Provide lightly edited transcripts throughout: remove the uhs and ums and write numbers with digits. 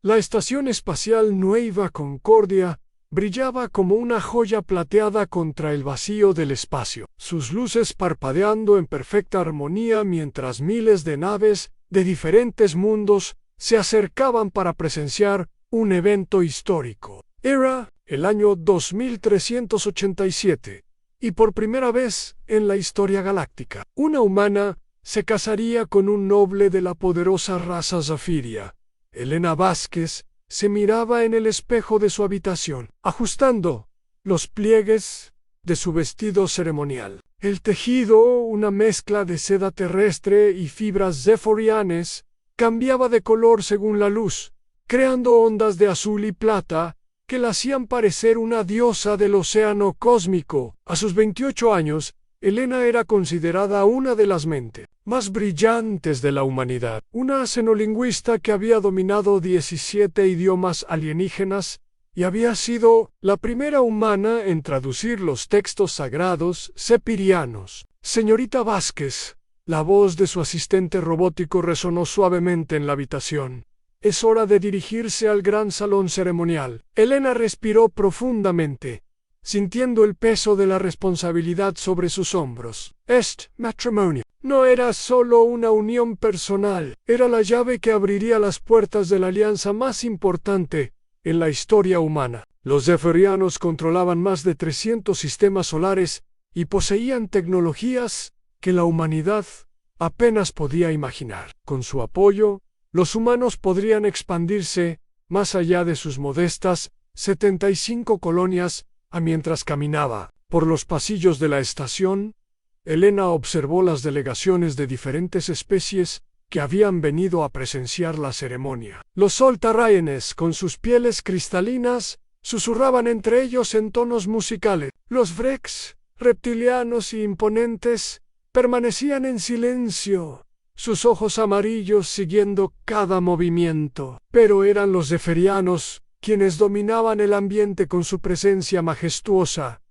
La estación espacial Nueva Concordia brillaba como una joya plateada contra el vacío del espacio, sus luces parpadeando en perfecta armonía mientras miles de naves de diferentes mundos se acercaban para presenciar un evento histórico. Era el año 2387, y por primera vez en la historia galáctica, una humana se casaría con un noble de la poderosa raza Zafiria. Elena Vázquez se miraba en el espejo de su habitación, ajustando los pliegues de su vestido ceremonial. El tejido, una mezcla de seda terrestre y fibras zeforianes, cambiaba de color según la luz, creando ondas de azul y plata que la hacían parecer una diosa del océano cósmico. A sus 28 años, Elena era considerada una de las mentes más brillantes de la humanidad, una xenolingüista que había dominado 17 idiomas alienígenas y había sido la primera humana en traducir los textos sagrados sepirianos. Señorita Vázquez, la voz de su asistente robótico resonó suavemente en la habitación. Es hora de dirigirse al gran salón ceremonial. Elena respiró profundamente, sintiendo el peso de la responsabilidad sobre sus hombros. Este matrimonio no era solo una unión personal, era la llave que abriría las puertas de la alianza más importante en la historia humana. Los zeforianos controlaban más de 300 sistemas solares y poseían tecnologías que la humanidad apenas podía imaginar. Con su apoyo, los humanos podrían expandirse más allá de sus modestas 75 colonias. Mientras caminaba por los pasillos de la estación, Elena observó las delegaciones de diferentes especies que habían venido a presenciar la ceremonia. Los Soltarraenes, con sus pieles cristalinas, susurraban entre ellos en tonos musicales. Los Vrex, reptilianos y imponentes, permanecían en silencio, sus ojos amarillos siguiendo cada movimiento. Pero eran los zeferianos quienes dominaban el ambiente con su presencia majestuosa.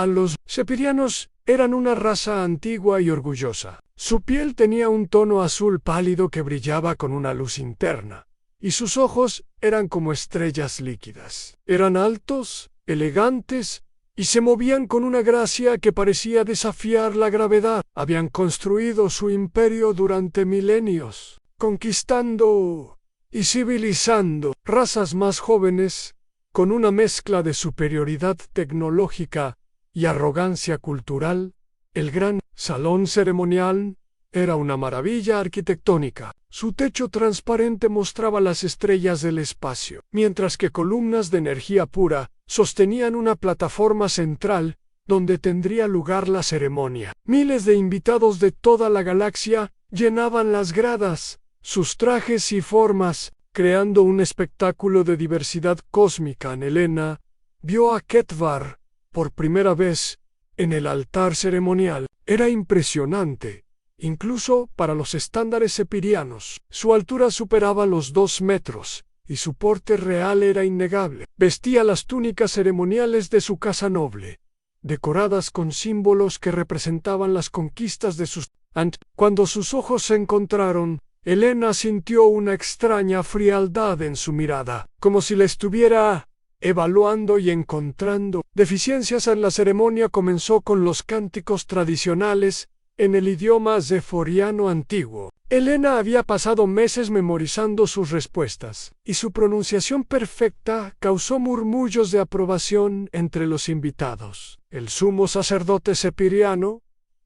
Los sepirianos eran una raza antigua y orgullosa. Su piel tenía un tono azul pálido que brillaba con una luz interna, y sus ojos eran como estrellas líquidas. Eran altos, elegantes, y se movían con una gracia que parecía desafiar la gravedad. Habían construido su imperio durante milenios, conquistando y civilizando razas más jóvenes, con una mezcla de superioridad tecnológica y arrogancia cultural. El gran salón ceremonial era una maravilla arquitectónica. Su techo transparente mostraba las estrellas del espacio, mientras que columnas de energía pura sostenían una plataforma central donde tendría lugar la ceremonia. Miles de invitados de toda la galaxia llenaban las gradas, sus trajes y formas, creando un espectáculo de diversidad cósmica. Elena vio a Ketvar por primera vez en el altar ceremonial. Era impresionante, incluso para los estándares sepirianos. Su altura superaba los 2 metros, y su porte real era innegable. Vestía las túnicas ceremoniales de su casa noble, decoradas con símbolos que representaban las conquistas de sus... Cuando sus ojos se encontraron, Elena sintió una extraña frialdad en su mirada, como si la estuviera evaluando y encontrando deficiencias. En la ceremonia comenzó con los cánticos tradicionales en el idioma zeforiano antiguo. Elena había pasado meses memorizando sus respuestas, y su pronunciación perfecta causó murmullos de aprobación entre los invitados. El sumo sacerdote sepiriano,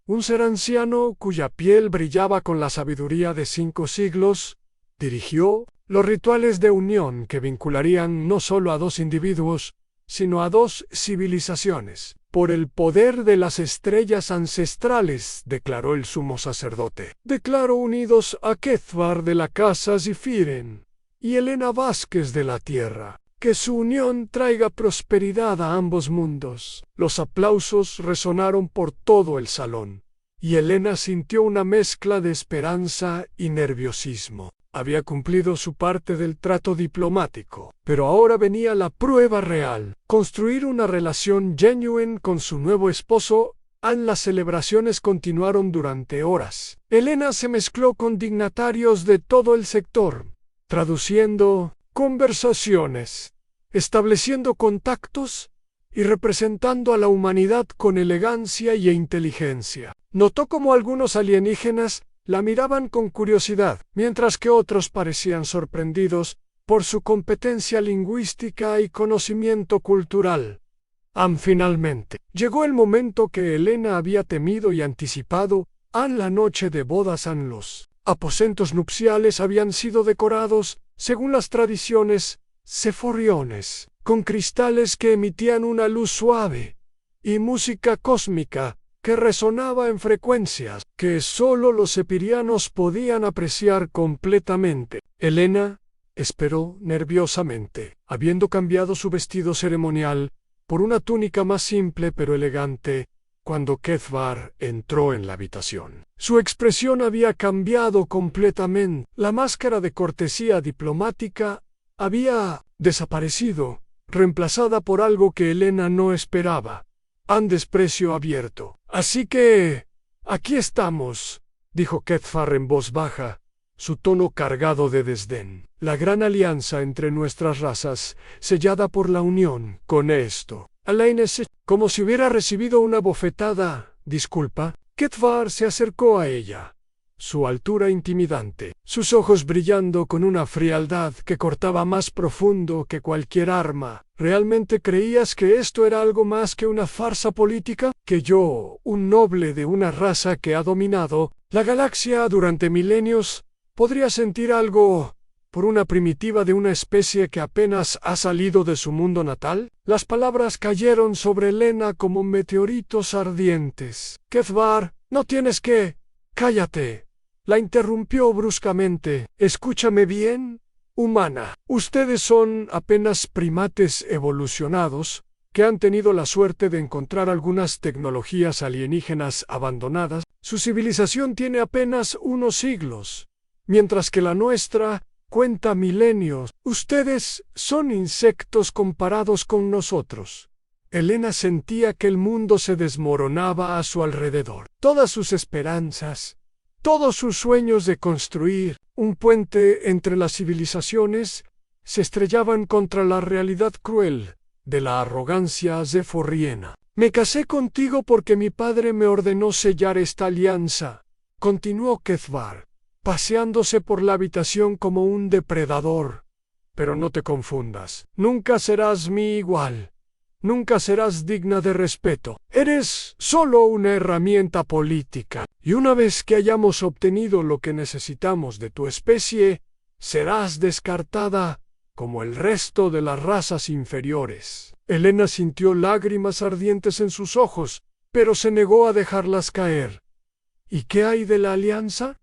un ser anciano cuya piel brillaba con la sabiduría de 5 siglos, dirigió los rituales de unión que vincularían no solo a 2 individuos, sino a 2 civilizaciones. Por el poder de las estrellas ancestrales, declaró el sumo sacerdote, declaro unidos a Ketvar de la casa Zephyrin y Elena Vázquez de la Tierra. Que su unión traiga prosperidad a ambos mundos. Los aplausos resonaron por todo el salón, y Elena sintió una mezcla de esperanza y nerviosismo. Había cumplido su parte del trato diplomático, pero ahora venía la prueba real: construir una relación genuine con su nuevo esposo. Las celebraciones continuaron durante horas. Elena se mezcló con dignatarios de todo el sector, traduciendo, conversaciones, estableciendo contactos y representando a la humanidad con elegancia y inteligencia. Notó cómo algunos alienígenas la miraban con curiosidad, mientras que otros parecían sorprendidos por su competencia lingüística y conocimiento cultural. Finalmente, llegó el momento que Helena había temido y anticipado. La noche de bodas. Los aposentos nupciales habían sido decorados, según las tradiciones, ceforriones, con cristales que emitían una luz suave, y música cósmica que resonaba en frecuencias que sólo los epirianos podían apreciar completamente. Helena esperó nerviosamente, habiendo cambiado su vestido ceremonial por una túnica más simple pero elegante, cuando Kethvar entró en la habitación. Su expresión había cambiado completamente. La máscara de cortesía diplomática había desaparecido, reemplazada por algo que Helena no esperaba: desprecio abierto. «Así que aquí estamos», dijo Kethvar en voz baja, su tono cargado de desdén. «La gran alianza entre nuestras razas, sellada por la unión. Con esto». Alain, como si hubiera recibido una bofetada. «Disculpa». Kethvar se acercó a ella, su altura intimidante, sus ojos brillando con una frialdad que cortaba más profundo que cualquier arma. «¿Realmente creías que esto era algo más que una farsa política? ¿Que yo, un noble de una raza que ha dominado la galaxia durante milenios, podría sentir algo por una primitiva de una especie que apenas ha salido de su mundo natal?» Las palabras cayeron sobre Helena como meteoritos ardientes. «Kethvar, no tienes que...» «Cállate», la interrumpió bruscamente. «Escúchame bien, humana. Ustedes son apenas primates evolucionados que han tenido la suerte de encontrar algunas tecnologías alienígenas abandonadas. Su civilización tiene apenas unos siglos, mientras que la nuestra cuenta milenios. Ustedes son insectos comparados con nosotros». Helena sentía que el mundo se desmoronaba a su alrededor. Todas sus esperanzas, todos sus sueños de construir un puente entre las civilizaciones, se estrellaban contra la realidad cruel de la arrogancia zeforriena. «Me casé contigo porque mi padre me ordenó sellar esta alianza», continuó Kethvar, paseándose por la habitación como un depredador. «Pero no te confundas. Nunca serás mi igual. Nunca serás digna de respeto. Eres solo una herramienta política. Y una vez que hayamos obtenido lo que necesitamos de tu especie, serás descartada como el resto de las razas inferiores». Helena sintió lágrimas ardientes en sus ojos, pero se negó a dejarlas caer. «¿Y qué hay de la alianza?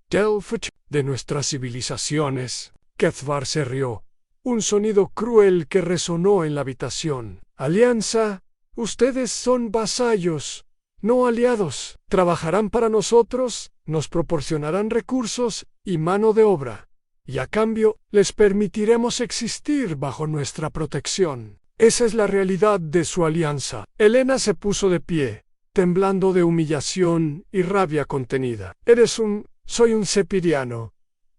De nuestras civilizaciones». Kethvar se rió, un sonido cruel que resonó en la habitación. «Alianza, ustedes son vasallos, no aliados. Trabajarán para nosotros, nos proporcionarán recursos y mano de obra, y a cambio les permitiremos existir bajo nuestra protección. Esa es la realidad de su alianza». Helena se puso de pie, temblando de humillación y rabia contenida. «Soy un sepiriano»,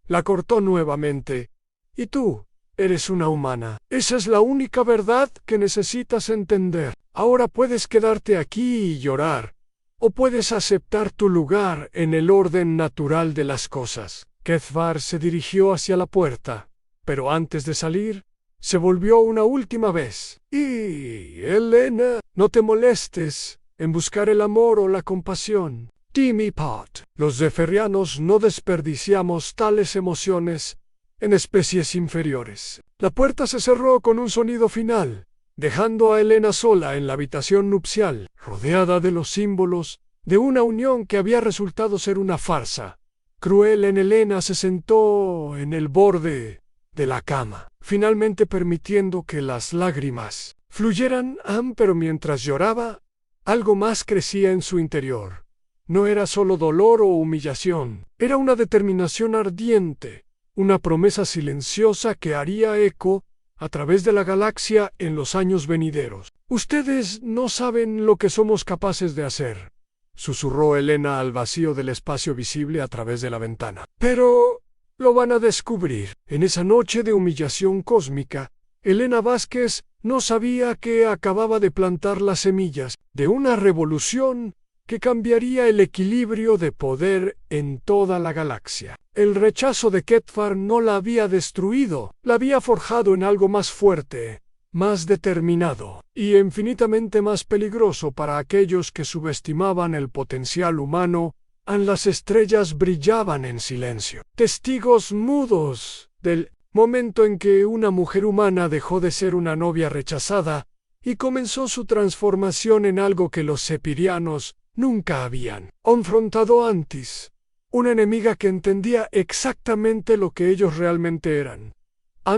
la cortó nuevamente. «Y tú eres una humana. Esa es la única verdad que necesitas entender. Ahora puedes quedarte aquí y llorar, o puedes aceptar tu lugar en el orden natural de las cosas». Kethvar se dirigió hacia la puerta, pero antes de salir, se volvió una última vez. «Y, Helena, no te molestes en buscar el amor o la compasión. Dime, Pot, los zepherianos no desperdiciamos tales emociones en especies inferiores». La puerta se cerró con un sonido final, dejando a Helena sola en la habitación nupcial, rodeada de los símbolos de una unión que había resultado ser una farsa. Cruel en Helena se sentó en el borde de la cama, finalmente permitiendo que las lágrimas fluyeran, pero mientras lloraba, algo más crecía en su interior. No era solo dolor o humillación, era una determinación ardiente, una promesa silenciosa que haría eco a través de la galaxia en los años venideros. «Ustedes no saben lo que somos capaces de hacer», susurró Helena al vacío del espacio visible a través de la ventana. «Pero Lo van a descubrir. En esa noche de humillación cósmica, Elena Vázquez no sabía que acababa de plantar las semillas de una revolución que cambiaría el equilibrio de poder en toda la galaxia. El rechazo de Kefar no la había destruido, la había forjado en algo más fuerte, más determinado y infinitamente más peligroso para aquellos que subestimaban el potencial humano. Las estrellas brillaban en silencio, testigos mudos del momento en que una mujer humana dejó de ser una novia rechazada y comenzó su transformación en algo que los sepirianos nunca habían confrontado antes, una enemiga que entendía exactamente lo que ellos realmente eran.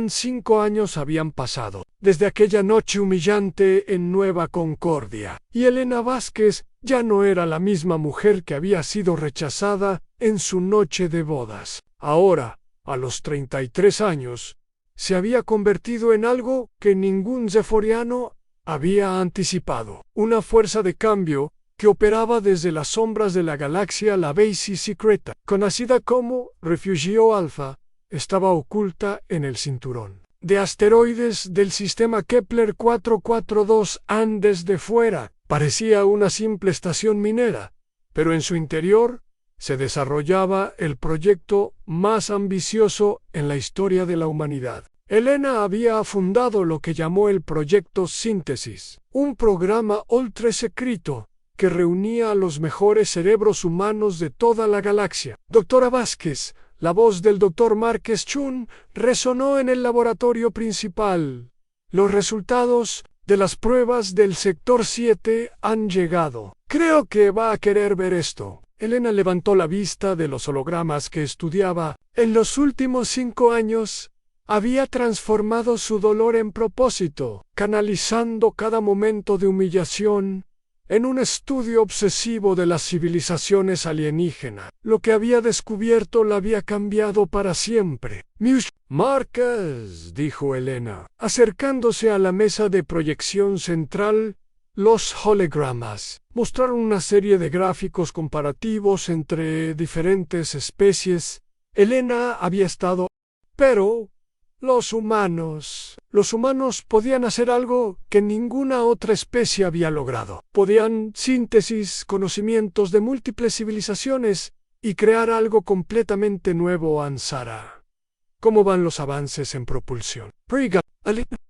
5 años habían pasado desde aquella noche humillante en Nueva Concordia, y Elena Vázquez ya no era la misma mujer que había sido rechazada en su noche de bodas. Ahora, a los 33 años, se había convertido en algo que ningún zeforiano había anticipado, una fuerza de cambio que operaba desde las sombras de la galaxia, la Base Secreta, conocida como Refugio Alpha, estaba oculta en el cinturón de asteroides del sistema Kepler 442. Desde fuera parecía una simple estación minera, pero en su interior se desarrollaba el proyecto más ambicioso en la historia de la humanidad. Elena había fundado lo que llamó el Proyecto Síntesis, un programa ultra secreto que reunía a los mejores cerebros humanos de toda la galaxia. Doctora Vázquez, la voz del doctor Márquez Chun resonó en el laboratorio principal. Los resultados de las pruebas del sector 7 han llegado. Creo que va a querer ver esto. Elena levantó la vista de los hologramas que estudiaba. En los últimos 5 años, había transformado su dolor en propósito, canalizando cada momento de humillación en un estudio obsesivo de las civilizaciones alienígenas. Lo que había descubierto la había cambiado para siempre. Márquez, dijo Elena, acercándose a la mesa de proyección central. Los hologramas mostraron una serie de gráficos comparativos entre diferentes especies. Elena había estado... Pero los humanos podían hacer algo que ninguna otra especie había logrado. Podían síntesis conocimientos de múltiples civilizaciones y crear algo completamente nuevo. Ansara. ¿Cómo van los avances en propulsión?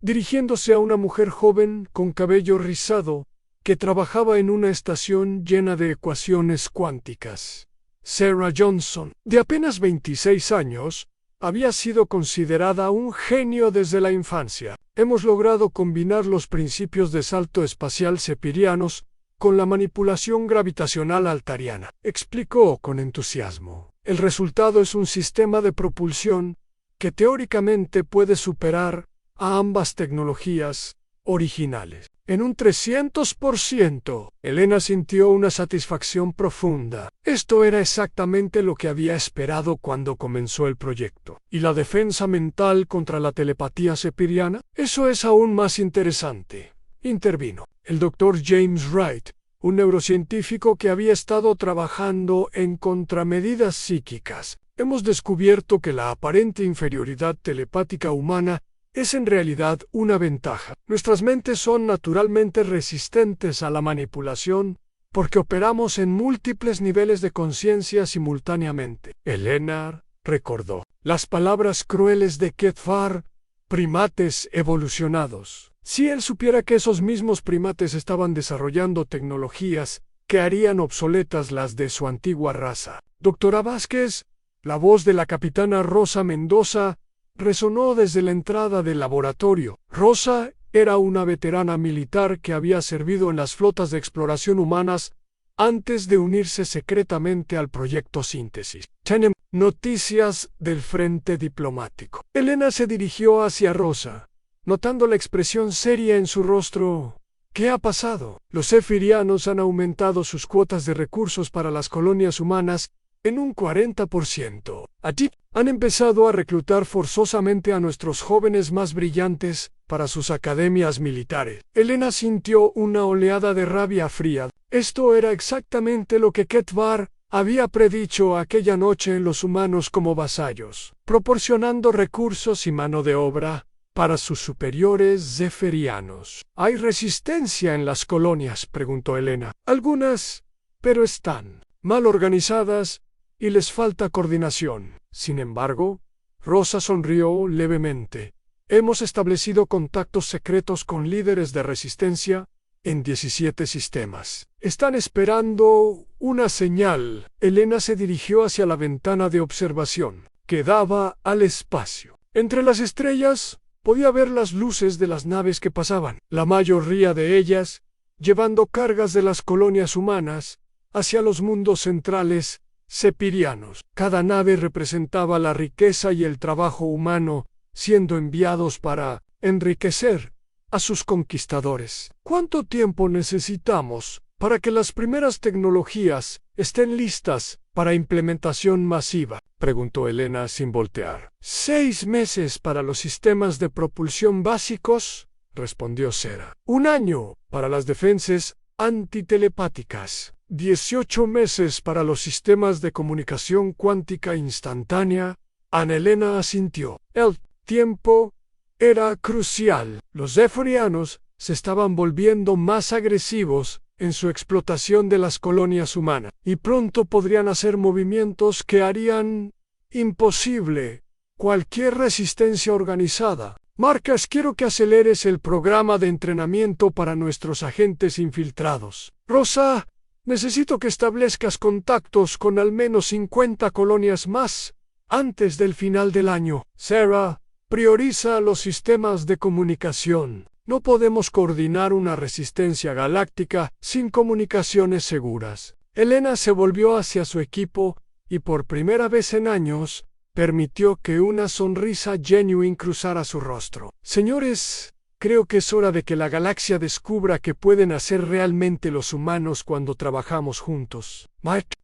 Dirigiéndose a una mujer joven con cabello rizado que trabajaba en una estación llena de ecuaciones cuánticas. Sarah Johnson, de apenas 26 años, había sido considerada un genio desde la infancia. Hemos logrado combinar los principios de salto espacial sepirianos con la manipulación gravitacional altariana, explicó con entusiasmo. El resultado es un sistema de propulsión que teóricamente puede superar a ambas tecnologías originales. En un 300%, Elena sintió una satisfacción profunda. Esto era exactamente lo que había esperado cuando comenzó el proyecto. ¿Y la defensa mental contra la telepatía sepiriana? Eso es aún más interesante, intervino el doctor James Wright, un neurocientífico que había estado trabajando en contramedidas psíquicas. Hemos descubierto que la aparente inferioridad telepática humana es en realidad una ventaja. Nuestras mentes son naturalmente resistentes a la manipulación porque operamos en múltiples niveles de conciencia simultáneamente. Elena recordó las palabras crueles de Kefar, primates evolucionados. Si él supiera que esos mismos primates estaban desarrollando tecnologías que harían obsoletas las de su antigua raza. Doctora Vázquez, la voz de la capitana Rosa Mendoza, resonó desde la entrada del laboratorio. Rosa era una veterana militar que había servido en las flotas de exploración humanas antes de unirse secretamente al Proyecto Síntesis. Tenemos noticias del frente diplomático. Elena se dirigió hacia Rosa, notando la expresión seria en su rostro. ¿Qué ha pasado? Los zefirianos han aumentado sus cuotas de recursos para las colonias humanas en un 40%. Allí han empezado a reclutar forzosamente a nuestros jóvenes más brillantes para sus academias militares. Elena sintió una oleada de rabia fría. Esto era exactamente lo que Kefar había predicho aquella noche los humanos como vasallos, proporcionando recursos y mano de obra para sus superiores zefirianos. ¿Hay resistencia en las colonias?, preguntó Helena. Algunas, pero están mal organizadas y les falta coordinación. Sin embargo, Rosa sonrió levemente. Hemos establecido contactos secretos con líderes de resistencia en 17 sistemas. Están esperando una señal. Helena se dirigió hacia la ventana de observación, que daba al espacio. Entre las estrellas podía ver las luces de las naves que pasaban, la mayoría de ellas llevando cargas de las colonias humanas hacia los mundos centrales zefirianos. Cada nave representaba la riqueza y el trabajo humano siendo enviados para enriquecer a sus conquistadores. ¿Cuánto tiempo necesitamos para que las primeras tecnologías estén listas para implementación masiva?, preguntó Helena sin voltear. 6 meses para los sistemas de propulsión básicos, respondió Sera. 1 año para las defensas antitelepáticas. 18 meses para los sistemas de comunicación cuántica instantánea. Ana Helena asintió. El tiempo era crucial. Los zefirianos se estaban volviendo más agresivos en su explotación de las colonias humanas, y pronto podrían hacer movimientos que harían imposible cualquier resistencia organizada. Marcas, quiero que aceleres el programa de entrenamiento para nuestros agentes infiltrados. Rosa, necesito que establezcas contactos con al menos 50 colonias más antes del final del año. Sera, prioriza los sistemas de comunicación. No podemos coordinar una resistencia galáctica sin comunicaciones seguras. Helena se volvió hacia su equipo y por primera vez en años permitió que una sonrisa genuina cruzara su rostro. Señores, creo que es hora de que la galaxia descubra qué pueden hacer realmente los humanos cuando trabajamos juntos.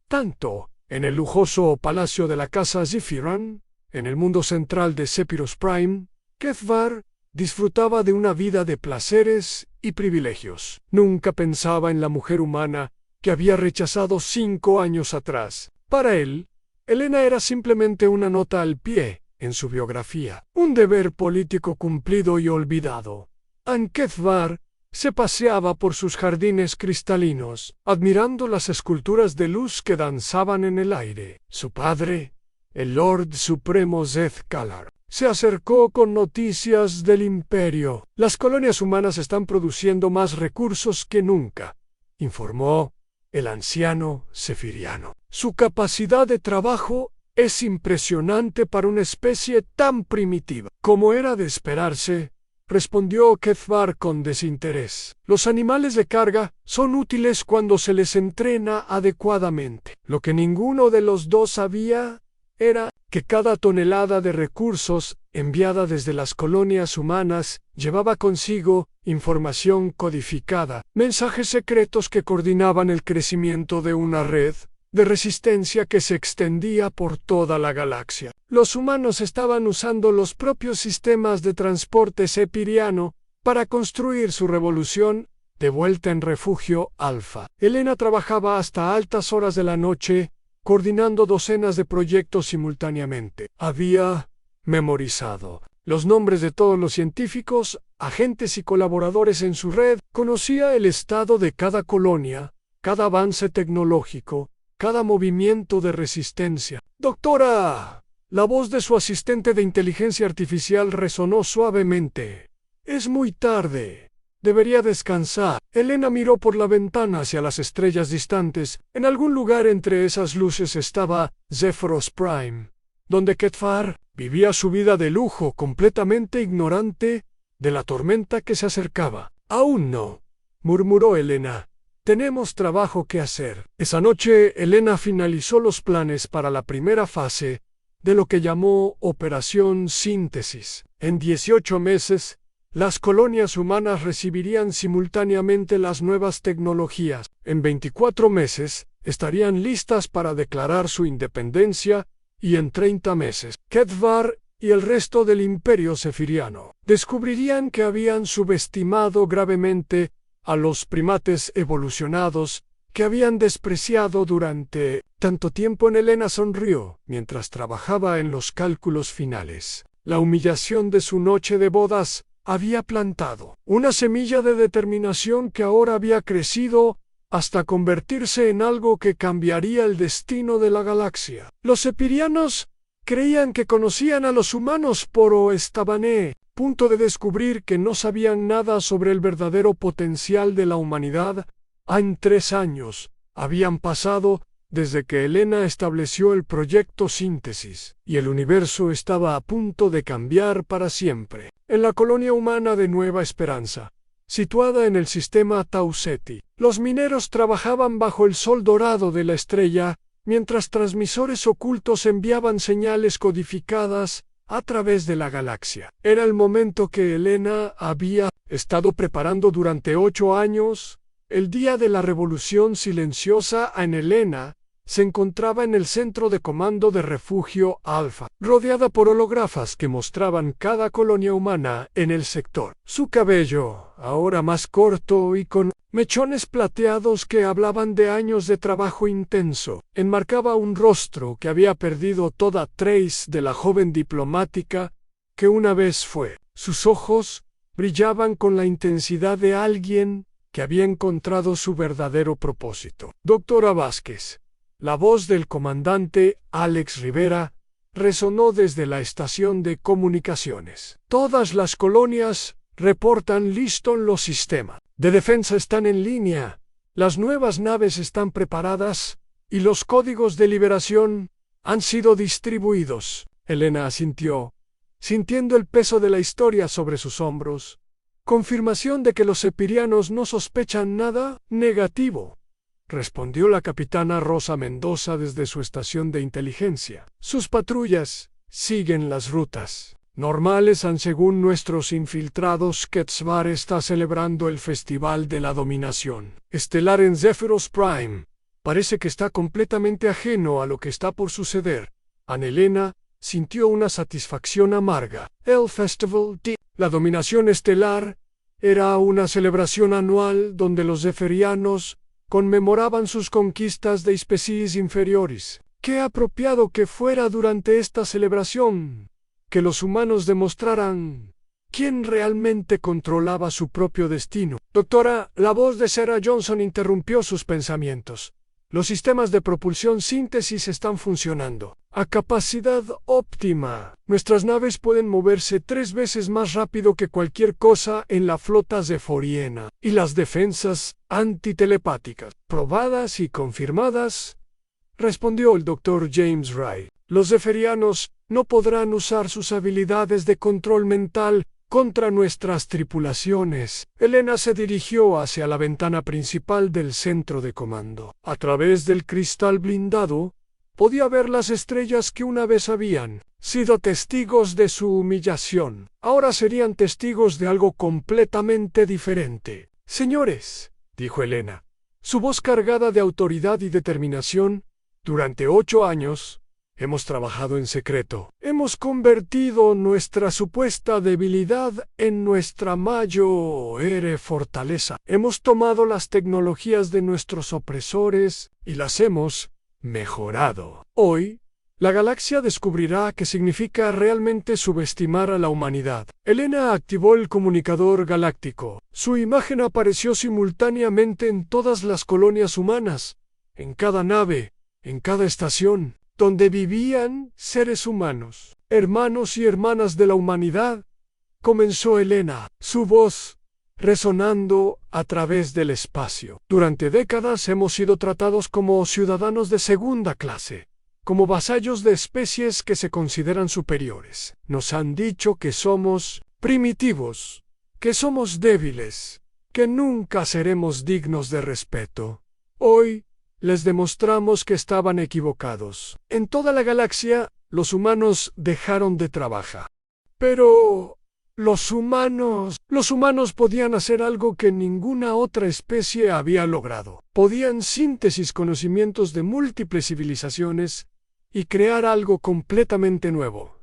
Tanto en el lujoso palacio de la casa Zephyran, en el mundo central de Sephiroth Prime, Kethvar disfrutaba de una vida de placeres y privilegios. Nunca pensaba en la mujer humana que había rechazado 5 años atrás. Para él, Helena era simplemente una nota al pie en su biografía, un deber político cumplido y olvidado. Kethvar se paseaba por sus jardines cristalinos, admirando las esculturas de luz que danzaban en el aire. Su padre, el Lord Supremo Zeth-Kalar, se acercó con noticias del imperio. Las colonias humanas están produciendo más recursos que nunca, informó el anciano zefiriano. Su capacidad de trabajo es impresionante para una especie tan primitiva. Como era de esperarse, respondió Kethvar con desinterés. Los animales de carga son útiles cuando se les entrena adecuadamente. Lo que ninguno de los dos sabía era que cada tonelada de recursos enviada desde las colonias humanas llevaba consigo información codificada, mensajes secretos que coordinaban el crecimiento de una red de resistencia que se extendía por toda la galaxia. Los humanos estaban usando los propios sistemas de transporte zefiriano para construir su revolución de vuelta en Refugio Alfa. Helena trabajaba hasta altas horas de la noche, coordinando docenas de proyectos simultáneamente. Había memorizado los nombres de todos los científicos, agentes y colaboradores en su red. Conocía el estado de cada colonia, cada avance tecnológico, cada movimiento de resistencia. «Doctora», la voz de su asistente de inteligencia artificial resonó suavemente. «Es muy tarde. Debería descansar». Helena miró por la ventana hacia las estrellas distantes. En algún lugar entre esas luces estaba Sephiroth Prime, donde Kethvar vivía su vida de lujo, completamente ignorante de la tormenta que se acercaba. «Aún no», murmuró Helena. «Tenemos trabajo que hacer». Esa noche, Helena finalizó los planes para la primera fase de lo que llamó Operación Síntesis. En 18 meses, las colonias humanas recibirían simultáneamente las nuevas tecnologías. En 24 meses, estarían listas para declarar su independencia, y en 30 meses, Kethvar y el resto del imperio zefiriano descubrirían que habían subestimado gravemente a los primates evolucionados que habían despreciado durante tanto tiempo? Elena sonrió mientras trabajaba en los cálculos finales. La humillación de su noche de bodas había plantado una semilla de determinación que ahora había crecido hasta convertirse en algo que cambiaría el destino de la galaxia. Los epirianos creían que conocían a los humanos, pero estaban a punto de descubrir que no sabían nada sobre el verdadero potencial de la humanidad. En 3 años habían pasado desde que Elena estableció el proyecto Síntesis, y el universo estaba a punto de cambiar para siempre. En la colonia humana de Nueva Esperanza, situada en el sistema Tau Ceti, los mineros trabajaban bajo el sol dorado de la estrella, mientras transmisores ocultos enviaban señales codificadas a través de la galaxia. Era el momento que Elena había estado preparando durante 8 años. El día de la revolución silenciosa. En Elena se encontraba en el centro de comando de Refugio Alfa, rodeada por hológrafas que mostraban cada colonia humana en el sector. Su cabello, ahora más corto y con mechones plateados que hablaban de años de trabajo intenso, enmarcaba un rostro que había perdido toda trace de la joven diplomática que una vez fue. Sus ojos brillaban con la intensidad de alguien que había encontrado su verdadero propósito. Doctora Vázquez. La voz del comandante Alex Rivera resonó desde la estación de comunicaciones. Todas las colonias reportan listo. Los sistemas de defensa están en línea, las nuevas naves están preparadas y los códigos de liberación han sido distribuidos. Elena asintió, sintiendo el peso de la historia sobre sus hombros. Confirmación de que los epirianos no sospechan nada. Negativo, respondió la capitana Rosa Mendoza desde su estación de inteligencia. Sus patrullas siguen las rutas normales. Según nuestros infiltrados, Quetzbar está celebrando el Festival de la Dominación Estelar en Zephyros Prime. Parece que está completamente ajeno a lo que está por suceder. Elena sintió una satisfacción amarga. El Festival de la Dominación Estelar era una celebración anual donde los zeferianos conmemoraban sus conquistas de especies inferiores. Qué apropiado que fuera durante esta celebración que los humanos demostraran quién realmente controlaba su propio destino. Doctora, la voz de Sarah Johnson interrumpió sus pensamientos. Los sistemas de propulsión Síntesis están funcionando a capacidad óptima. Nuestras naves pueden moverse 3 veces más rápido que cualquier cosa en la flota zeforiana. Y las defensas antitelepáticas, probadas y confirmadas, respondió el Dr. James Wright. Los zeferianos no podrán usar sus habilidades de control mental contra nuestras tripulaciones. Elena se dirigió hacia la ventana principal del centro de comando. A través del cristal blindado, podía ver las estrellas que una vez habían sido testigos de su humillación. Ahora serían testigos de algo completamente diferente. Señores, dijo Elena, su voz cargada de autoridad y determinación, durante 8 años, hemos trabajado en secreto. Hemos convertido nuestra supuesta debilidad en nuestra mayor fortaleza. Hemos tomado las tecnologías de nuestros opresores y las hemos mejorado. Hoy, la galaxia descubrirá qué significa realmente subestimar a la humanidad. Elena activó el comunicador galáctico. Su imagen apareció simultáneamente en todas las colonias humanas, en cada nave, en cada estación, donde vivían seres humanos, hermanos y hermanas de la humanidad. Comenzó Elena, su voz resonando a través del espacio. Durante décadas hemos sido tratados como ciudadanos de segunda clase, como vasallos de especies que se consideran superiores. Nos han dicho que somos primitivos, que somos débiles, que nunca seremos dignos de respeto. Hoy les demostramos que estaban equivocados. En toda la galaxia, los humanos dejaron de trabajar. Pero los humanos podían hacer algo que ninguna otra especie había logrado. Podían síntesis conocimientos de múltiples civilizaciones y crear algo completamente nuevo.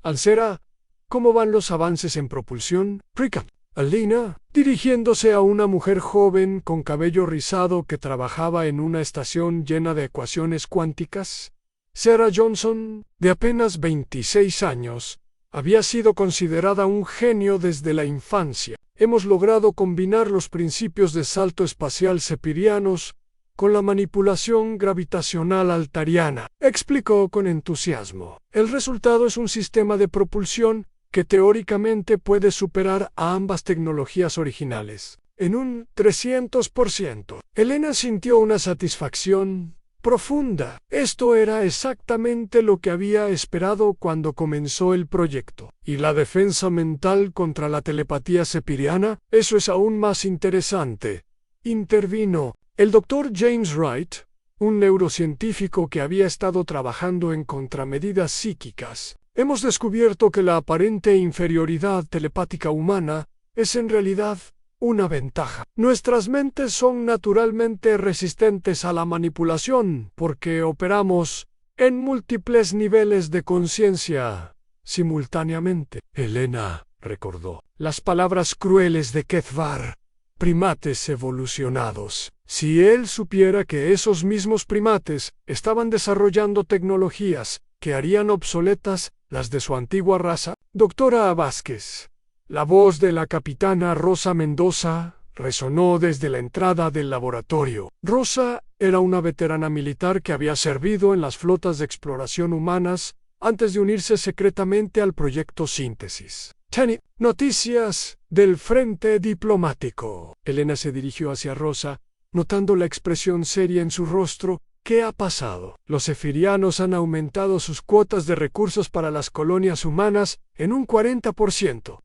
Alcera, ¿cómo van los avances en propulsión? Pricam. Alina, dirigiéndose a una mujer joven con cabello rizado que trabajaba en una estación llena de ecuaciones cuánticas. Sarah Johnson, de apenas 26 años, había sido considerada un genio desde la infancia. Hemos logrado combinar los principios de salto espacial sepirianos con la manipulación gravitacional altariana, explicó con entusiasmo. El resultado es un sistema de propulsión que teóricamente puede superar a ambas tecnologías originales en un 300%. Elena sintió una satisfacción profunda. Esto era exactamente lo que había esperado cuando comenzó el proyecto. ¿Y la defensa mental contra la telepatía sepiriana? Eso es aún más interesante. Intervino el doctor James Wright, un neurocientífico que había estado trabajando en contramedidas psíquicas. Hemos descubierto que la aparente inferioridad telepática humana es en realidad una ventaja. Nuestras mentes son naturalmente resistentes a la manipulación porque operamos en múltiples niveles de conciencia simultáneamente. Elena recordó las palabras crueles de Kethvar, primates evolucionados. Si él supiera que esos mismos primates estaban desarrollando tecnologías que harían obsoletas las de su antigua raza. Doctora Vázquez. La voz de la capitana Rosa Mendoza resonó desde la entrada del laboratorio. Rosa era una veterana militar que había servido en las flotas de exploración humanas antes de unirse secretamente al proyecto Síntesis. Tenny, noticias del frente diplomático. Elena se dirigió hacia Rosa, notando la expresión seria en su rostro. ¿Qué ha pasado? Los zefirianos han aumentado sus cuotas de recursos para las colonias humanas en un 40%.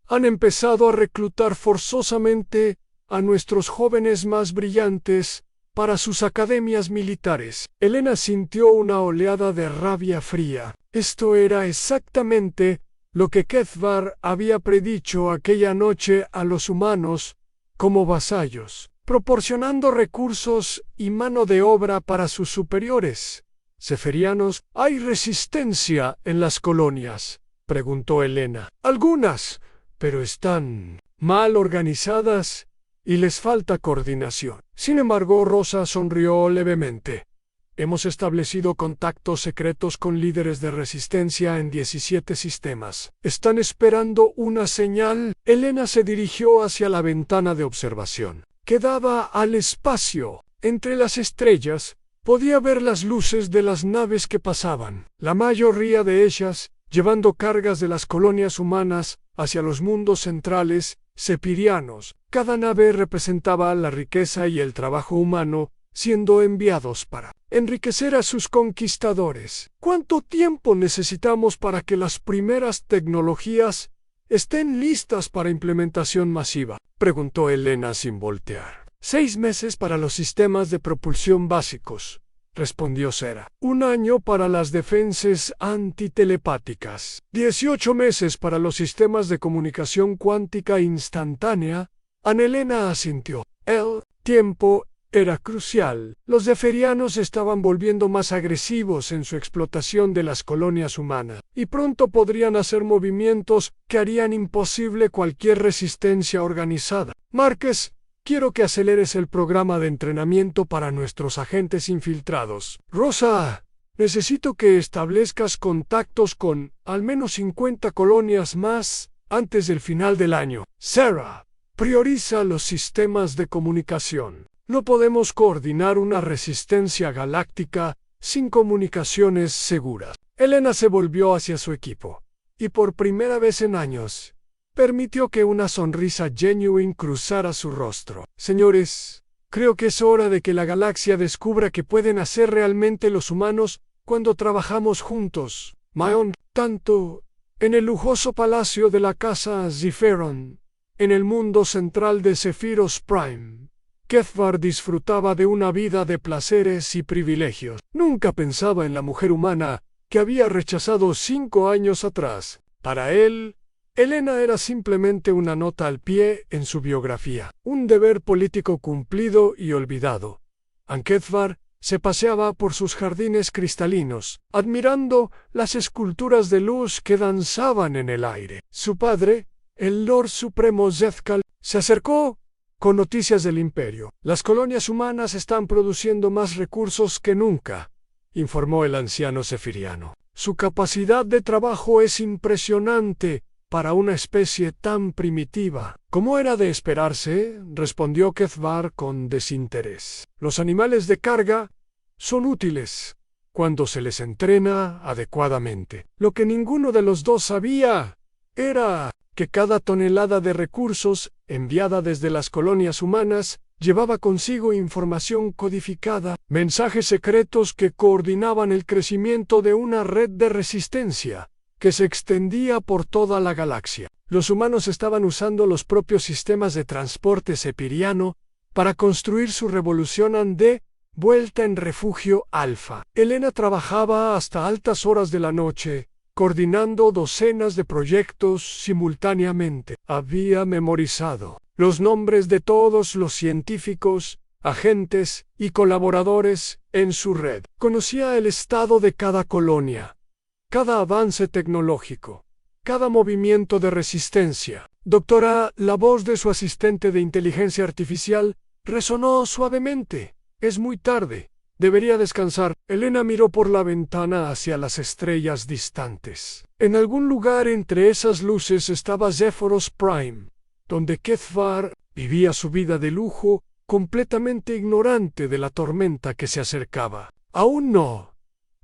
Han empezado a reclutar forzosamente a nuestros jóvenes más brillantes para sus academias militares. Elena sintió una oleada de rabia fría. Esto era exactamente lo que Kethvar había predicho aquella noche a los humanos como vasallos, proporcionando recursos y mano de obra para sus superiores. Zefirianos, ¿hay resistencia en las colonias?, preguntó Elena. Algunas, pero están mal organizadas y les falta coordinación. Sin embargo, Rosa sonrió levemente. Hemos establecido contactos secretos con líderes de resistencia en 17 sistemas. ¿Están esperando una señal? Elena se dirigió hacia la ventana de observación que daba al espacio. Entre las estrellas podía ver las luces de las naves que pasaban, la mayoría de ellas llevando cargas de las colonias humanas hacia los mundos centrales sepirianos. Cada nave representaba la riqueza y el trabajo humano siendo enviados para enriquecer a sus conquistadores. ¿Cuánto tiempo necesitamos para que las primeras tecnologías estén listas para implementación masiva?, preguntó Elena sin voltear. 6 meses para los sistemas de propulsión básicos, respondió Sarah. 1 año para las defensas antitelepáticas. 18 meses para los sistemas de comunicación cuántica instantánea. Elena asintió. El tiempo era crucial. Los zefirianos estaban volviendo más agresivos en su explotación de las colonias humanas, y pronto podrían hacer movimientos que harían imposible cualquier resistencia organizada. Márquez, quiero que aceleres el programa de entrenamiento para nuestros agentes infiltrados. Rosa, necesito que establezcas contactos con al menos 50 colonias más antes del final del año. Sarah, prioriza los sistemas de comunicación. No podemos coordinar una resistencia galáctica sin comunicaciones seguras. Elena se volvió hacia su equipo, y por primera vez en años, permitió que una sonrisa genuine cruzara su rostro. Señores, creo que es hora de que la galaxia descubra qué pueden hacer realmente los humanos cuando trabajamos juntos. Maon, tanto en el lujoso palacio de la casa Zephyron, en el mundo central de Zephyros Prime, Kethvar disfrutaba de una vida de placeres y privilegios. Nunca pensaba en la mujer humana que había rechazado 5 años atrás. Para él, Elena era simplemente una nota al pie en su biografía, un deber político cumplido y olvidado. Kethvar se paseaba por sus jardines cristalinos, admirando las esculturas de luz que danzaban en el aire. Su padre, El Lord Supremo Zethkal se acercó con noticias del Imperio. Las colonias humanas están produciendo más recursos que nunca, informó el anciano zefiriano. Su capacidad de trabajo es impresionante para una especie tan primitiva. Como era de esperarse, respondió Kethvar con desinterés. Los animales de carga son útiles cuando se les entrena adecuadamente. Lo que ninguno de los dos sabía era que cada tonelada de recursos enviada desde las colonias humanas llevaba consigo información codificada, mensajes secretos que coordinaban el crecimiento de una red de resistencia que se extendía por toda la galaxia. Los humanos estaban usando los propios sistemas de transporte sepiriano para construir su revolución Ande, vuelta en refugio Alfa. Helena trabajaba hasta altas horas de la noche, coordinando docenas de proyectos simultáneamente. Había memorizado los nombres de todos los científicos, agentes y colaboradores en su red. Conocía el estado de cada colonia, cada avance tecnológico, cada movimiento de resistencia. Doctora, la voz de su asistente de inteligencia artificial resonó suavemente. Es muy tarde. Debería descansar. Helena miró por la ventana hacia las estrellas distantes. En algún lugar entre esas luces estaba Zephyros Prime, donde Kethvar vivía su vida de lujo, completamente ignorante de la tormenta que se acercaba. Aún no,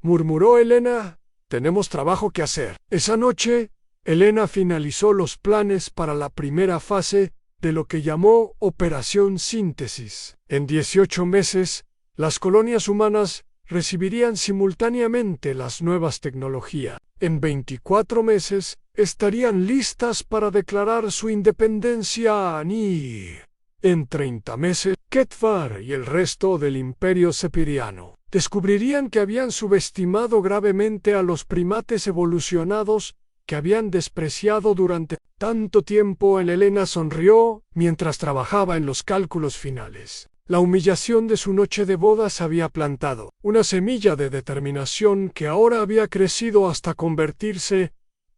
murmuró Helena. Tenemos trabajo que hacer. Esa noche, Helena finalizó los planes para la primera fase de lo que llamó Operación Síntesis. En 18 meses, las colonias humanas recibirían simultáneamente las nuevas tecnologías. En 24 meses estarían listas para declarar su independencia a Anir. En 30 meses, Kethvar y el resto del Imperio Sepiriano descubrirían que habían subestimado gravemente a los primates evolucionados que habían despreciado durante tanto tiempo. Helena sonrió mientras trabajaba en los cálculos finales. La humillación de su noche de bodas había plantado una semilla de determinación que ahora había crecido hasta convertirse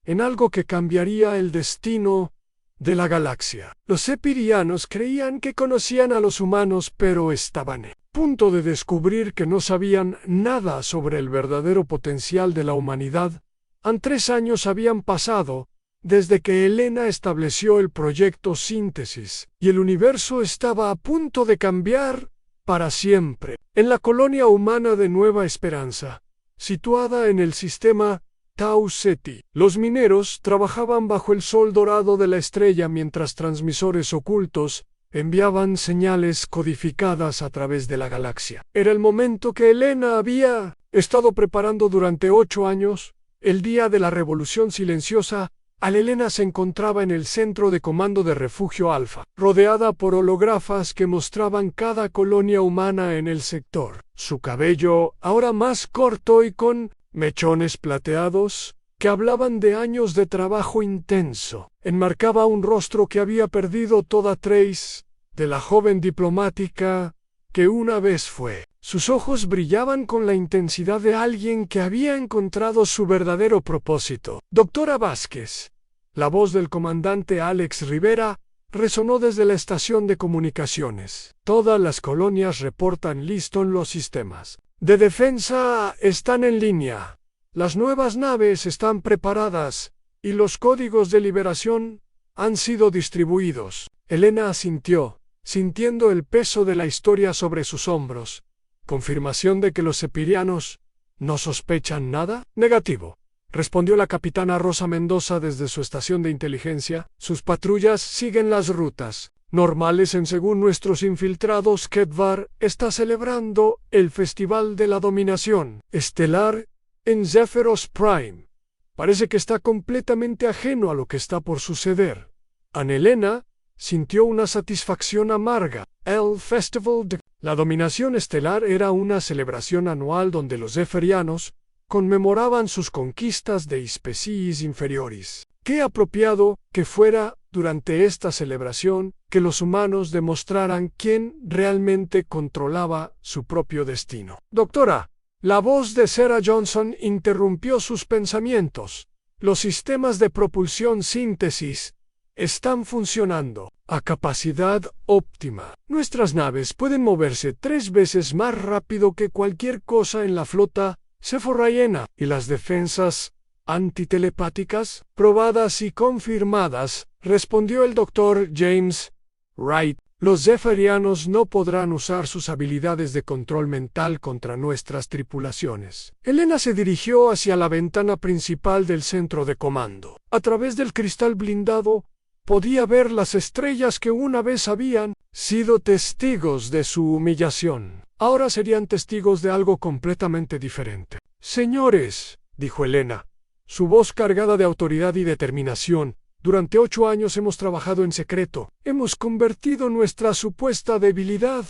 en algo que cambiaría el destino de la galaxia. Los sepirianos creían que conocían a los humanos, pero estaban a punto de descubrir que no sabían nada sobre el verdadero potencial de la humanidad. 3 años habían pasado desde que Helena estableció el proyecto Síntesis, y el universo estaba a punto de cambiar para siempre. En la colonia humana de Nueva Esperanza, situada en el sistema Tau Ceti, los mineros trabajaban bajo el sol dorado de la estrella mientras transmisores ocultos enviaban señales codificadas a través de la galaxia. Era el momento que Helena había estado preparando durante 8 años, el día de la revolución silenciosa. Helena se encontraba en el centro de comando de Refugio Alfa, rodeada por hológrafas que mostraban cada colonia humana en el sector. Su cabello, ahora más corto y con mechones plateados, que hablaban de años de trabajo intenso, enmarcaba un rostro que había perdido toda trace de la joven diplomática que una vez fue. Sus ojos brillaban con la intensidad de alguien que había encontrado su verdadero propósito. Doctora Vázquez. La voz del comandante Alex Rivera resonó desde la estación de comunicaciones. Todas las colonias reportan listo en los sistemas de defensa están en línea. Las nuevas naves están preparadas y los códigos de liberación han sido distribuidos. Helena asintió, sintiendo el peso de la historia sobre sus hombros. ¿Confirmación de que los sepirianos no sospechan nada? Negativo, respondió la capitana Rosa Mendoza desde su estación de inteligencia. Sus patrullas siguen las rutas normales según nuestros infiltrados. Kethvar está celebrando el Festival de la Dominación Estelar en Zephyros Prime. Parece que está completamente ajeno a lo que está por suceder. Helena sintió una satisfacción amarga. El Festival de la Dominación Estelar era una celebración anual donde los zefirianos conmemoraban sus conquistas de especies inferiores. Qué apropiado que fuera durante esta celebración que los humanos demostraran quién realmente controlaba su propio destino. Doctora, la voz de Sarah Johnson interrumpió sus pensamientos. Los sistemas de propulsión Síntesis están funcionando a capacidad óptima. Nuestras naves pueden moverse 3 veces más rápido que cualquier cosa en la flota seforrayana, y las defensas antitelepáticas, probadas y confirmadas, respondió el Dr. James Wright. Los zefarianos no podrán usar sus habilidades de control mental contra nuestras tripulaciones. Elena se dirigió hacia la ventana principal del centro de comando. A través del cristal blindado, podía ver las estrellas que una vez habían sido testigos de su humillación. Ahora serían testigos de algo completamente diferente. Señores, dijo Elena, su voz cargada de autoridad y determinación, durante 8 años hemos trabajado en secreto. Hemos convertido nuestra supuesta debilidad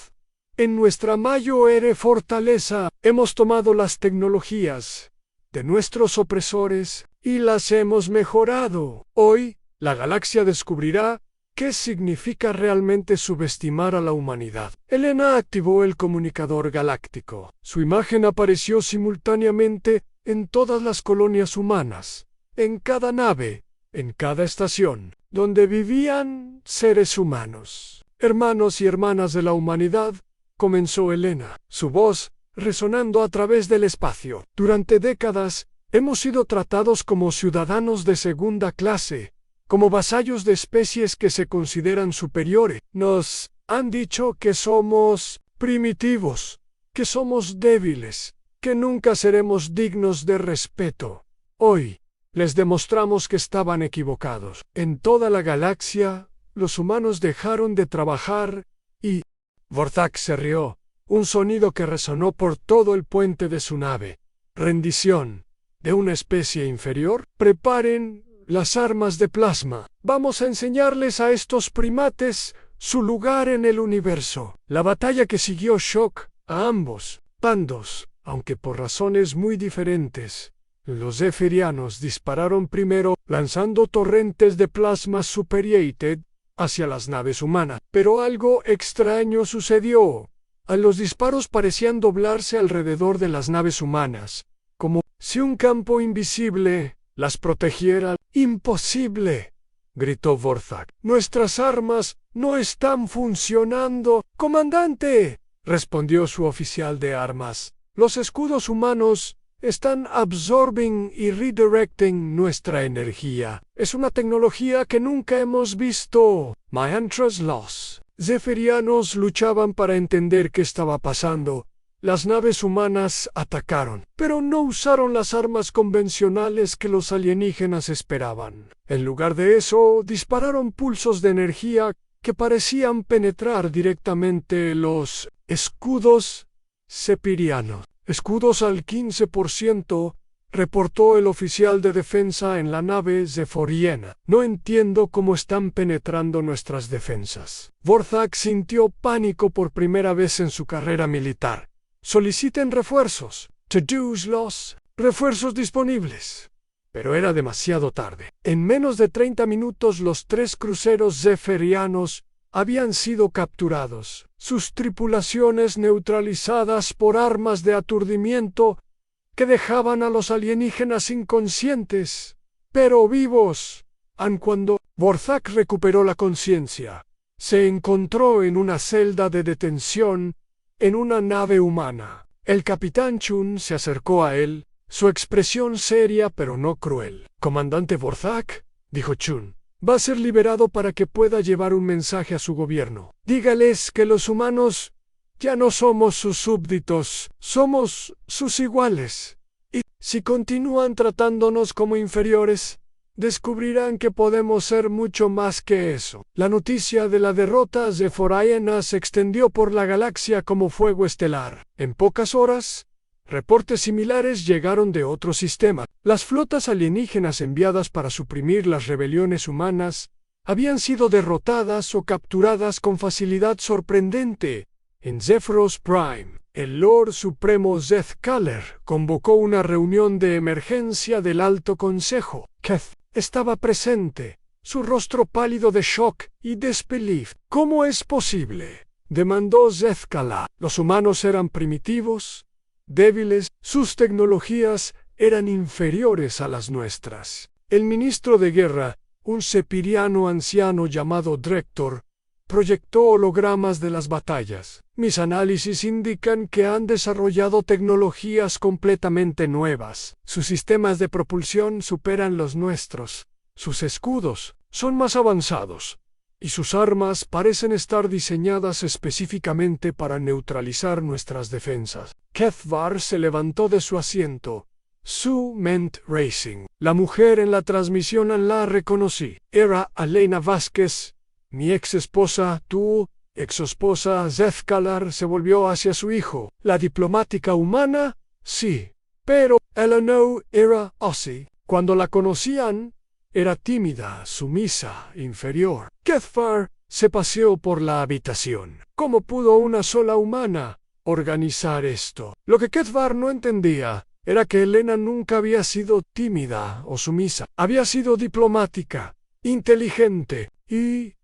en nuestra mayor fortaleza. Hemos tomado las tecnologías de nuestros opresores y las hemos mejorado. Hoy, la galaxia descubrirá qué significa realmente subestimar a la humanidad. Elena activó el comunicador galáctico. Su imagen apareció simultáneamente en todas las colonias humanas, en cada nave, en cada estación, donde vivían seres humanos. Hermanos y hermanas de la humanidad, comenzó Elena, su voz resonando a través del espacio. Durante décadas, hemos sido tratados como ciudadanos de segunda clase, como vasallos de especies que se consideran superiores. Nos han dicho que somos primitivos, que somos débiles, que nunca seremos dignos de respeto. Hoy, les demostramos que estaban equivocados. En toda la galaxia, los humanos dejaron de trabajar y... Vorthak se rió, un sonido que resonó por todo el puente de su nave. Rendición de una especie inferior. Preparen las armas de plasma. Vamos a enseñarles a estos primates su lugar en el universo. La batalla que siguió shock a ambos bandos, aunque por razones muy diferentes. Los zefirianos dispararon primero, lanzando torrentes de plasma superiated hacia las naves humanas. Pero algo extraño sucedió. Los disparos parecían doblarse alrededor de las naves humanas, como si un campo invisible las protegiera. ¡Imposible!, gritó Vorthak. «Nuestras armas no están funcionando». «Comandante», respondió su oficial de armas, «los escudos humanos están absorbing y redirecting nuestra energía. Es una tecnología que nunca hemos visto». Mientras los zefirianos luchaban para entender qué estaba pasando, las naves humanas atacaron, pero no usaron las armas convencionales que los alienígenas esperaban. En lugar de eso, dispararon pulsos de energía que parecían penetrar directamente los escudos zefirianos. «Escudos al 15%, reportó el oficial de defensa en la nave zeforiana. «No entiendo cómo están penetrando nuestras defensas». Vorthak sintió pánico por primera vez en su carrera militar. «Soliciten refuerzos. To-dos los refuerzos disponibles». Pero era demasiado tarde. En menos de 30 minutos los 3 cruceros zefirianos habían sido capturados, sus tripulaciones neutralizadas por armas de aturdimiento que dejaban a los alienígenas inconscientes, pero vivos. Aun cuando Vorthak recuperó la conciencia, se encontró en una celda de detención en una nave humana. El capitán Chun se acercó a él, su expresión seria pero no cruel. «Comandante Vorthak», dijo Chun, «va a ser liberado para que pueda llevar un mensaje a su gobierno. Dígales que los humanos ya no somos sus súbditos, somos sus iguales. Y si continúan tratándonos como inferiores, descubrirán que podemos ser mucho más que eso». La noticia de la derrota zeforaiana se extendió por la galaxia como fuego estelar. En pocas horas, reportes similares llegaron de otro sistema. Las flotas alienígenas enviadas para suprimir las rebeliones humanas habían sido derrotadas o capturadas con facilidad sorprendente. En Zephyros Prime, el Lord Supremo Zethkaller convocó una reunión de emergencia del Alto Consejo. Keth estaba presente, su rostro pálido de shock y disbelief. «¿Cómo es posible?», demandó Zethkaller. «Los humanos eran primitivos, débiles, sus tecnologías eran inferiores a las nuestras». El ministro de guerra, un sepiriano anciano llamado Drektor, proyectó hologramas de las batallas. Mis análisis indican que han desarrollado tecnologías completamente nuevas. Sus sistemas de propulsión superan los nuestros. Sus escudos son más avanzados. Y sus armas parecen estar diseñadas específicamente para neutralizar nuestras defensas. Kethvar se levantó de su asiento. Su Ment Racing. La mujer en la transmisión la reconocí. Era Elena Vázquez. Mi ex esposa, tu ex esposa Zethkalar se volvió hacia su hijo. La diplomática humana, sí. Pero Eleanor era así. Cuando la conocían, era tímida, sumisa, inferior. Kethvar se paseó por la habitación. ¿Cómo pudo una sola humana organizar esto? Lo que Kethvar no entendía era que Elena nunca había sido tímida o sumisa. Había sido diplomática, inteligente y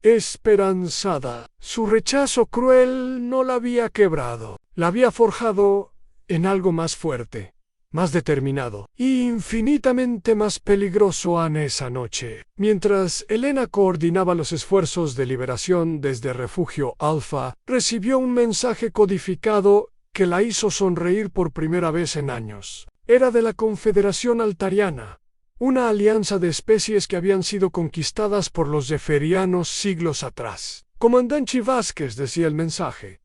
esperanzada. Su rechazo cruel no la había quebrado. La había forjado en algo más fuerte, más determinado y infinitamente más peligroso en esa noche. Mientras Elena coordinaba los esfuerzos de liberación desde Refugio Alfa, recibió un mensaje codificado que la hizo sonreír por primera vez en años. Era de la Confederación Altariana, una alianza de especies que habían sido conquistadas por los zeferianos siglos atrás. Comandante Vázquez, decía el mensaje,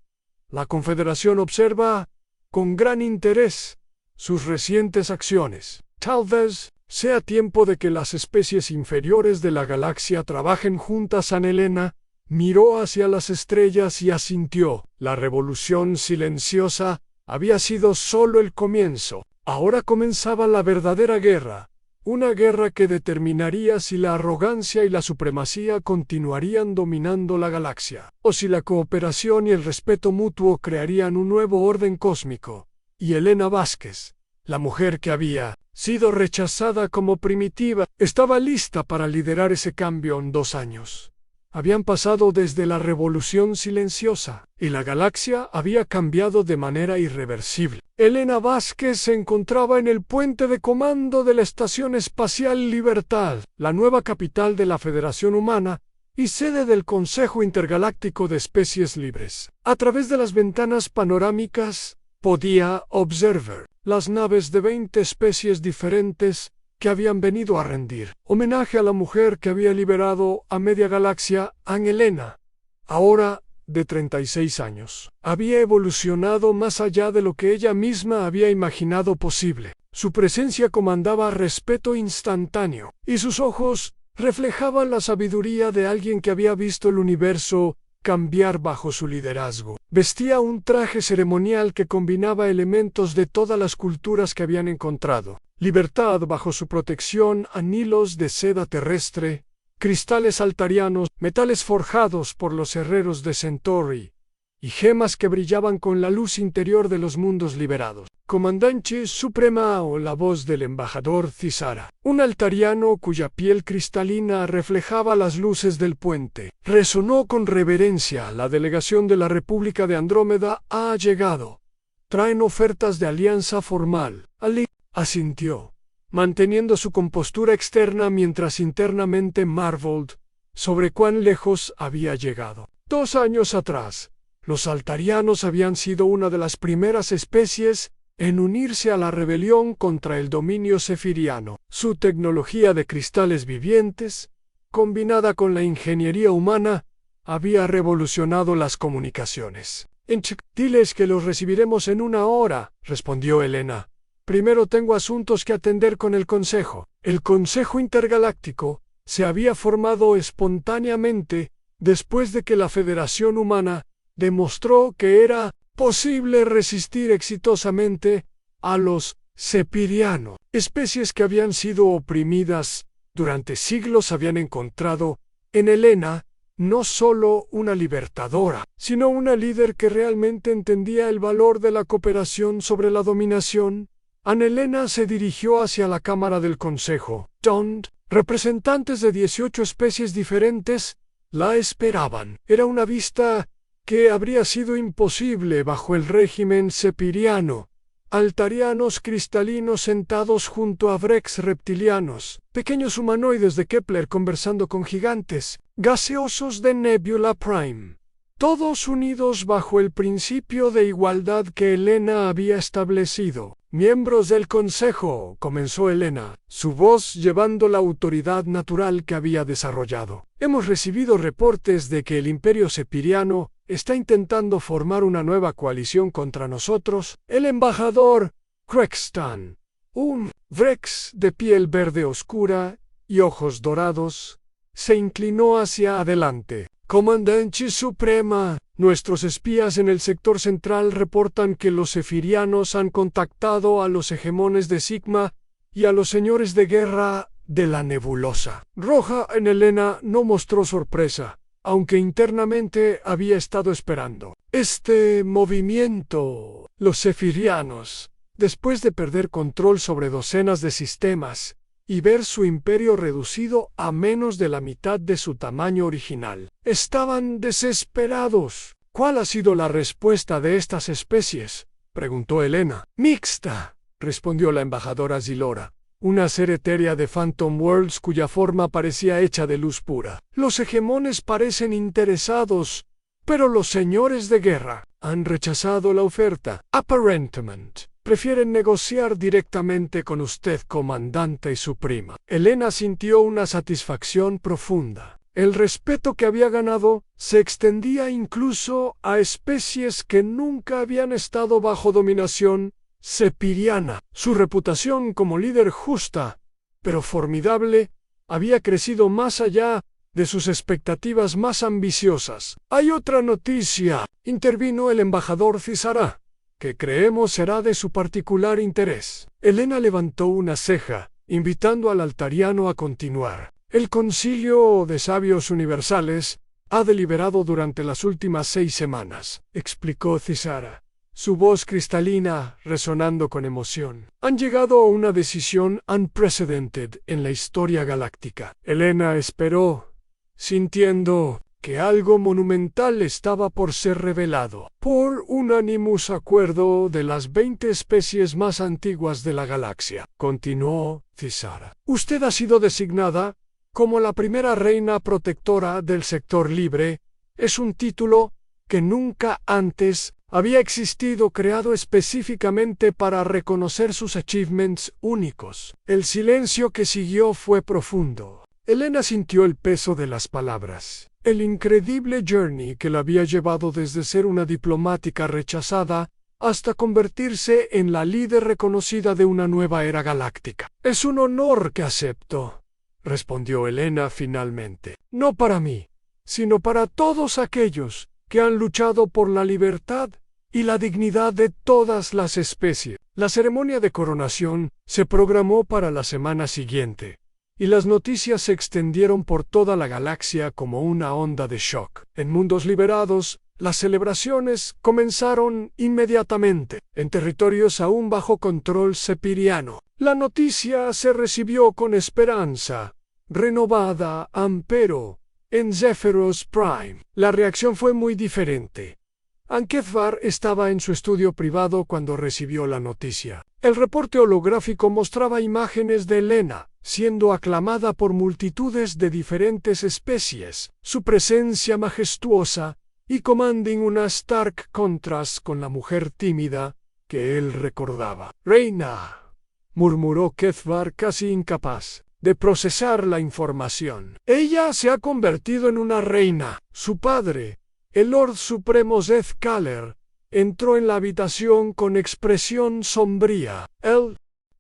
la Confederación observa con gran interés sus recientes acciones. Tal vez sea tiempo de que las especies inferiores de la galaxia trabajen juntas. Ana Elena miró hacia las estrellas y asintió. La revolución silenciosa había sido solo el comienzo. Ahora comenzaba la verdadera guerra. Una guerra que determinaría si la arrogancia y la supremacía continuarían dominando la galaxia, o si la cooperación y el respeto mutuo crearían un nuevo orden cósmico. Y Elena Vázquez, la mujer que había sido rechazada como primitiva, estaba lista para liderar ese cambio en 2 años. Habían pasado desde la revolución silenciosa, y la galaxia había cambiado de manera irreversible. Elena Vázquez se encontraba en el puente de comando de la Estación Espacial Libertad, la nueva capital de la Federación Humana y sede del Consejo Intergaláctico de Especies Libres. A través de las ventanas panorámicas podía observar las naves de 20 especies diferentes que habían venido a rendir homenaje a la mujer que había liberado a media galaxia. Ana Elena, ahora de 36 años, había evolucionado más allá de lo que ella misma había imaginado posible. Su presencia comandaba respeto instantáneo, y sus ojos reflejaban la sabiduría de alguien que había visto el universo cambiar bajo su liderazgo. Vestía un traje ceremonial que combinaba elementos de todas las culturas que habían encontrado. Libertad bajo su protección, anillos de seda terrestre, cristales altarianos, metales forjados por los herreros de Centauri, y gemas que brillaban con la luz interior de los mundos liberados. Comandante Suprema, o la voz del embajador Cisara, un altariano cuya piel cristalina reflejaba las luces del puente. Resonó con reverencia. La delegación de la República de Andrómeda ha llegado. Traen ofertas de alianza formal. Ali asintió, manteniendo su compostura externa mientras internamente marveled sobre cuán lejos había llegado. 2 años atrás, los altarianos habían sido una de las primeras especies en unirse a la rebelión contra el dominio zefiriano. Su tecnología de cristales vivientes, combinada con la ingeniería humana, había revolucionado las comunicaciones. Diles que los recibiremos en 1 hora, respondió Elena. Primero tengo asuntos que atender con el Consejo. El Consejo Intergaláctico se había formado espontáneamente después de que la Federación Humana demostró que era posible resistir exitosamente a los zefirianos. Especies que habían sido oprimidas durante siglos habían encontrado en Elena no solo una libertadora, sino una líder que realmente entendía el valor de la cooperación sobre la dominación. Ana Elena se dirigió hacia la Cámara del Consejo, donde representantes de 18 especies diferentes la esperaban. Era una vista que habría sido imposible bajo el régimen zefiriano. altarianos cristalinos sentados junto a Vrex reptilianos, pequeños humanoides de Kepler conversando con gigantes, gaseosos de Nebula Prime. Todos unidos bajo el principio de igualdad que Helena había establecido. Miembros del Consejo, comenzó Helena, su voz llevando la autoridad natural que había desarrollado. Hemos recibido reportes de que el Imperio Sepiriano está intentando formar una nueva coalición contra nosotros. El embajador Crextan, un Vrex de piel verde oscura y ojos dorados, se inclinó hacia adelante. Comandante Suprema, nuestros espías en el sector central reportan que los sefirianos han contactado a los hegemones de Sigma y a los señores de guerra de la nebulosa. Roja en Helena no mostró sorpresa, aunque internamente había estado esperando este movimiento. Los sefirianos, después de perder control sobre docenas de sistemas y ver su imperio reducido a menos de la mitad de su tamaño original, estaban desesperados. ¿Cuál ha sido la respuesta de estas especies?, preguntó Helena. Mixta, respondió la embajadora Zilora, una ser etérea de Phantom Worlds cuya forma parecía hecha de luz pura. Los hegemones parecen interesados, pero los señores de guerra han rechazado la oferta. Aparentemente, prefieren negociar directamente con usted, comandante y su prima. Helena sintió una satisfacción profunda. El respeto que había ganado se extendía incluso a especies que nunca habían estado bajo dominación sepiriana. Su reputación como líder justa, pero formidable, había crecido más allá de sus expectativas más ambiciosas. Hay otra noticia, intervino el embajador Cisara, que creemos será de su particular interés. Helena levantó una ceja, invitando al altariano a continuar. El Concilio de Sabios Universales ha deliberado durante las últimas 6 semanas, explicó Cisara, su voz cristalina resonando con emoción. Han llegado a una decisión unprecedented en la historia galáctica. Helena esperó, sintiendo que algo monumental estaba por ser revelado. Por unánimos acuerdo de las 20 especies más antiguas de la galaxia, continuó Cisara, usted ha sido designada como la primera reina protectora del sector libre. Es un título que nunca antes había existido, creado específicamente para reconocer sus achievements únicos. El silencio que siguió fue profundo. Helena sintió el peso de las palabras. El increíble journey que la había llevado desde ser una diplomática rechazada hasta convertirse en la líder reconocida de una nueva era galáctica. Es un honor que acepto, respondió Helena finalmente. No para mí, sino para todos aquellos que han luchado por la libertad y la dignidad de todas las especies. La ceremonia de coronación se programó para la semana siguiente, y las noticias se extendieron por toda la galaxia como una onda de shock. En mundos liberados, las celebraciones comenzaron inmediatamente. En territorios aún bajo control sepiriano, la noticia se recibió con esperanza renovada, ampero, en Zephyros Prime. La reacción fue muy diferente. Ankethvar estaba en su estudio privado cuando recibió la noticia. El reporte holográfico mostraba imágenes de Helena, siendo aclamada por multitudes de diferentes especies, su presencia majestuosa y commanding una stark contrast con la mujer tímida que él recordaba. Reina, murmuró Kethvar casi incapaz de procesar la información. Ella se ha convertido en una reina. Su padre, el Lord Supremo Zeth Kaler, entró en la habitación con expresión sombría.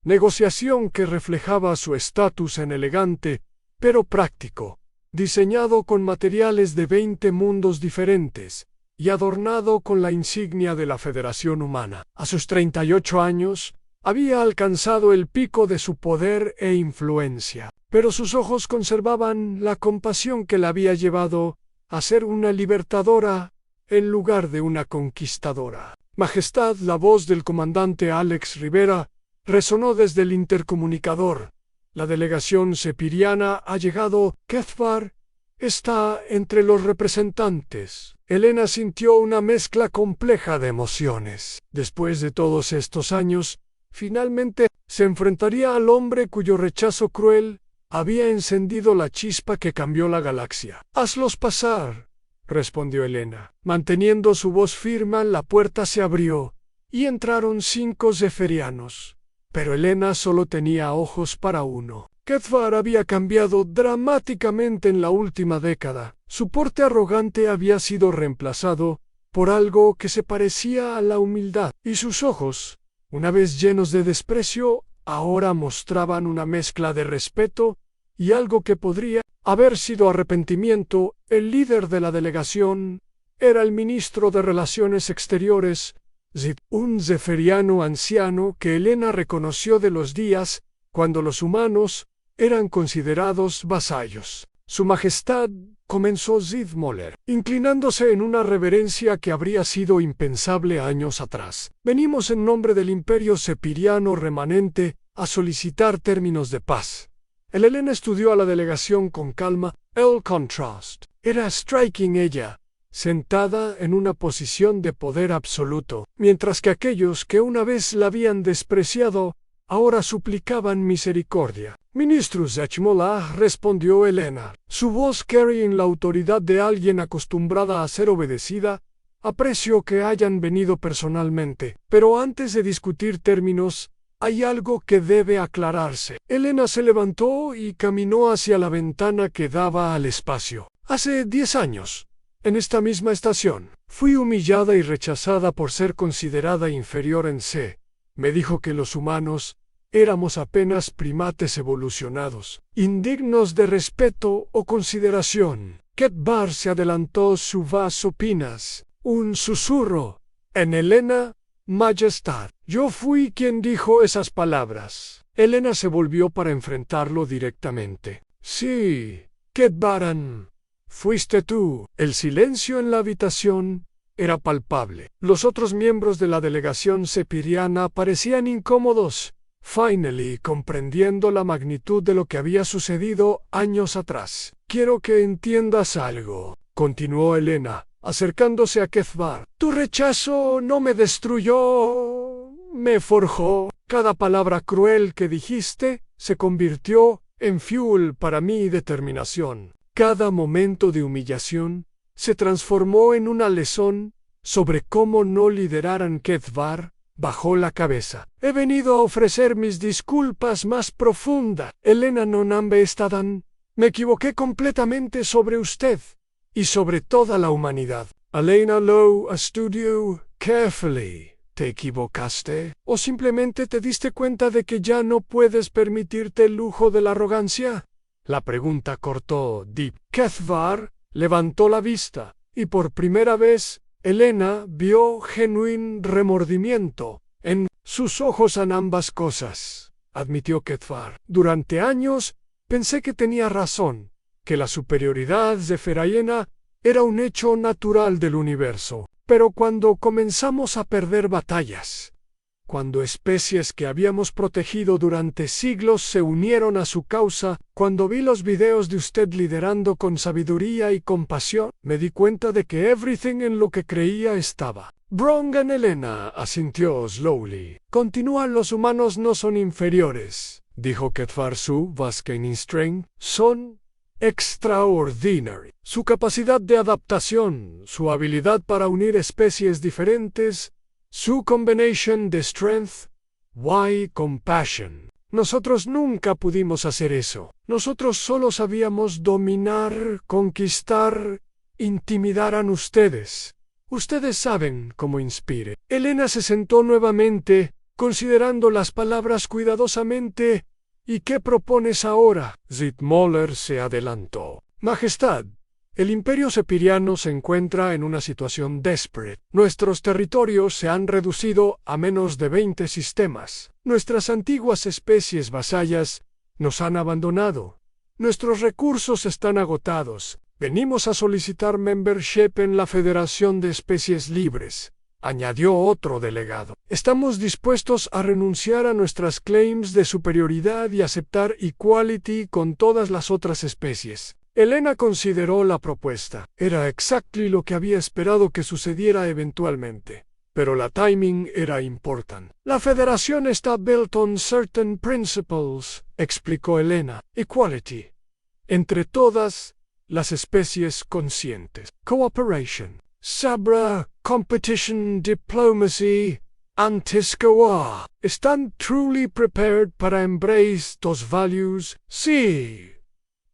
Negociación que reflejaba su estatus en elegante, pero práctico, diseñado con materiales de 20 mundos diferentes, y adornado con la insignia de la Federación Humana. A sus 38 años, había alcanzado el pico de su poder e influencia, pero sus ojos conservaban la compasión que la había llevado a ser una libertadora en lugar de una conquistadora. Majestad, la voz del comandante Alex Rivera resonó desde el intercomunicador. La delegación sepiriana ha llegado. Kethvar está entre los representantes. Elena sintió una mezcla compleja de emociones. Después de todos estos años, finalmente se enfrentaría al hombre cuyo rechazo cruel había encendido la chispa que cambió la galaxia. «Hazlos pasar», respondió Elena. Manteniendo su voz firme, la puerta se abrió y entraron 5 zeferianos. Pero Elena solo tenía ojos para uno. Kethvar había cambiado dramáticamente en la última década. Su porte arrogante había sido reemplazado por algo que se parecía a la humildad, y sus ojos, una vez llenos de desprecio, ahora mostraban una mezcla de respeto y algo que podría haber sido arrepentimiento. El líder de la delegación era el ministro de Relaciones Exteriores, Zid, un zeferiano anciano que Elena reconoció de los días cuando los humanos eran considerados vasallos. «Su Majestad», comenzó Zid Moller, inclinándose en una reverencia que habría sido impensable años atrás. «Venimos en nombre del Imperio Sepiriano remanente a solicitar términos de paz». El Elena estudió a la delegación con calma. El contrast era striking. Ella, sentada en una posición de poder absoluto, mientras que aquellos que una vez la habían despreciado ahora suplicaban misericordia. «Ministrus Echmola», respondió Elena. Su voz caría en la autoridad de alguien acostumbrada a ser obedecida. «Aprecio que hayan venido personalmente, pero antes de discutir términos, hay algo que debe aclararse». Elena se levantó y caminó hacia la ventana que daba al espacio. «Hace 10 años, en esta misma estación, fui humillada y rechazada por ser considerada inferior en C. Me dijo que los humanos éramos apenas primates evolucionados, indignos de respeto o consideración». Kethvar se adelantó su vaso pinas. Un susurro. «En Elena, Majestad». «Yo fui quien dijo esas palabras». Elena se volvió para enfrentarlo directamente. «Sí, Kethvaran, fuiste tú». El silencio en la habitación era palpable. Los otros miembros de la delegación sepiriana parecían incómodos, finally comprendiendo la magnitud de lo que había sucedido años atrás. «Quiero que entiendas algo», continuó Elena, acercándose a Kethvar. «Tu rechazo no me destruyó, me forjó. Cada palabra cruel que dijiste se convirtió en fuel para mi determinación. Cada momento de humillación se transformó en una lección sobre cómo no lideraran». Kethvar bajó la cabeza. «He venido a ofrecer mis disculpas más profundas. Elena Nonambe Estadan, me equivoqué completamente sobre usted y sobre toda la humanidad». «Elena Lo estudió carefully». ¿Te equivocaste? ¿O simplemente te diste cuenta de que ya no puedes permitirte el lujo de la arrogancia?» La pregunta cortó Deep. Kethvar levantó la vista, y por primera vez Elena vio genuino remordimiento en sus ojos en ambas cosas. Admitió Kethvar. «Durante años pensé que tenía razón, que la superioridad zeferaiana era un hecho natural del universo. Pero cuando comenzamos a perder batallas, cuando especies que habíamos protegido durante siglos se unieron a su causa, cuando vi los videos de usted liderando con sabiduría y compasión, me di cuenta de que everything en lo que creía estaba wrong». «En Elena», asintió slowly. «Continúan, los humanos no son inferiores», dijo Kethvar Su Vaskeninstreng. «Son extraordinary. Su capacidad de adaptación, su habilidad para unir especies diferentes, su combination de strength, y compassion. Nosotros nunca pudimos hacer eso. Nosotros solo sabíamos dominar, conquistar, intimidar a ustedes. Ustedes saben cómo inspire». Elena se sentó nuevamente, considerando las palabras cuidadosamente. «¿Y qué propones ahora?» Zid Moller se adelantó. «Majestad, el Imperio Sepiriano se encuentra en una situación desperate. Nuestros territorios se han reducido a menos de 20 sistemas. Nuestras antiguas especies vasallas nos han abandonado. Nuestros recursos están agotados. Venimos a solicitar membership en la Federación de Especies Libres», añadió otro delegado. «Estamos dispuestos a renunciar a nuestras claims de superioridad y aceptar equality con todas las otras especies». Elena consideró la propuesta. Era exactly lo que había esperado que sucediera eventualmente. Pero la timing era importante. La federación está built on certain principles, explicó Elena. Equality. Entre todas las especies conscientes. Cooperation. Sabra, competition, diplomacy, antiscoa. ¿Están truly prepared para embrace those values? Sí,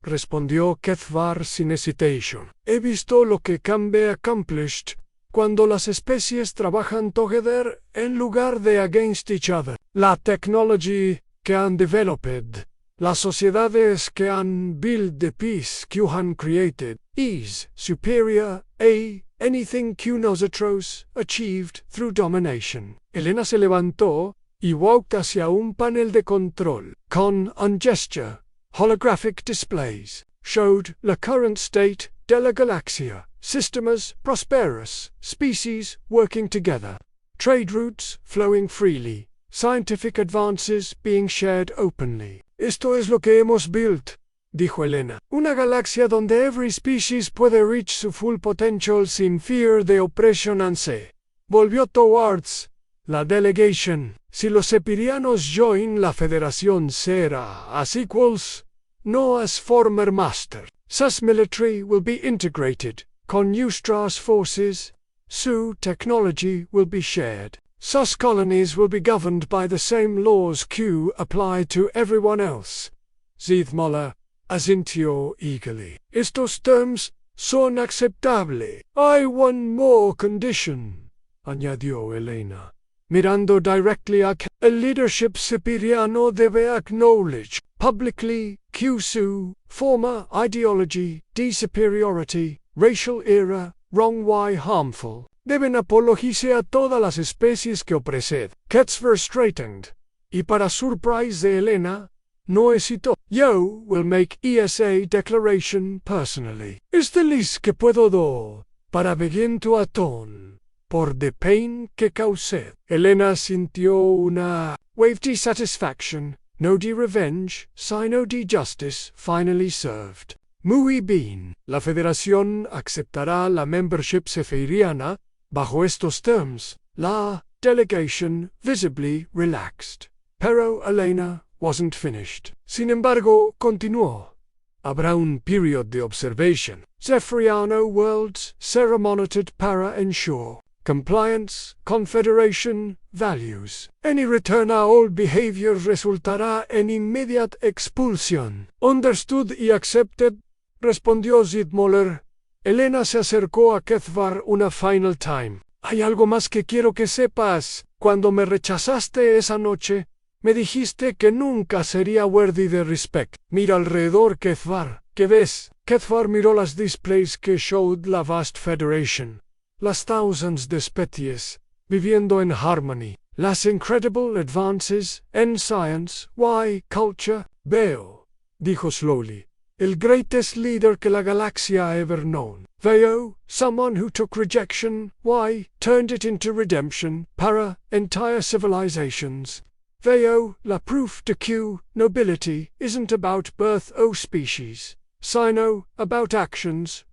respondió Kethvar sin hesitation. He visto lo que can be accomplished cuando las especies trabajan together en lugar de against each other. La technology que han developed, las sociedades que han built the peace que han created, is superior a anything que nosotros achieved through domination. Elena se levantó y walked hacia un panel de control. Con un gesture, holographic displays showed the current state de la galaxia. Systems prosperous, species working together, trade routes flowing freely, scientific advances being shared openly. Esto es lo que hemos built, dijo Elena. Una galaxia donde every species puede reach su full potential sin fear de oppression and se volvió towards la delegation. Si los epirianos join la federación será as equals, no as former master. Sus military will be integrated con nuestras forces, su technology will be shared. Sus colonies will be governed by the same laws que apply to everyone else. Zidmola asintió eagerly. Estos terms son aceptables. Hay one more condition, añadió Elena, mirando directly a el leadership siberiano debe acknowledge publicly que su former ideology de superiority racial era, wrong why harmful. Deben apologizar a todas las especies que opresed. Kethvar straightened. Y para surprise de Elena, no hesitó. Yo will make ESA declaration personally. Es the least que puedo dar para begin to atone por the pain que causé. Elena sintió una wave de satisfaction, no de revenge, sino de justice finally served. Muy bien, la Federación aceptará la membership seferiana bajo estos terms. La delegation visibly relaxed. Pero Elena wasn't finished. Sin embargo, continuó. Habrá un period de observation. Zefriano worlds será monitored para ensure compliance, confederation, values. Any return a old behavior resultará en immediate expulsion. Understood y accepted, respondió Zidmoller. Elena se acercó a Kethvar una final time. Hay algo más que quiero que sepas. Cuando me rechazaste esa noche, me dijiste que nunca sería worthy de respect. Mira alrededor, Kethvar. ¿Qué ves? Kethvar miró las displays que showed la vast federation. Las thousands de especies, viviendo en harmony. Las incredible advances en science, culture. Veo, dijo slowly, el greatest leader que la galaxia ha ever known. Veo, someone who took rejection, turned it into redemption, para entire civilizations. Veo, la proof de que nobility isn't about birth or species, sino about actions,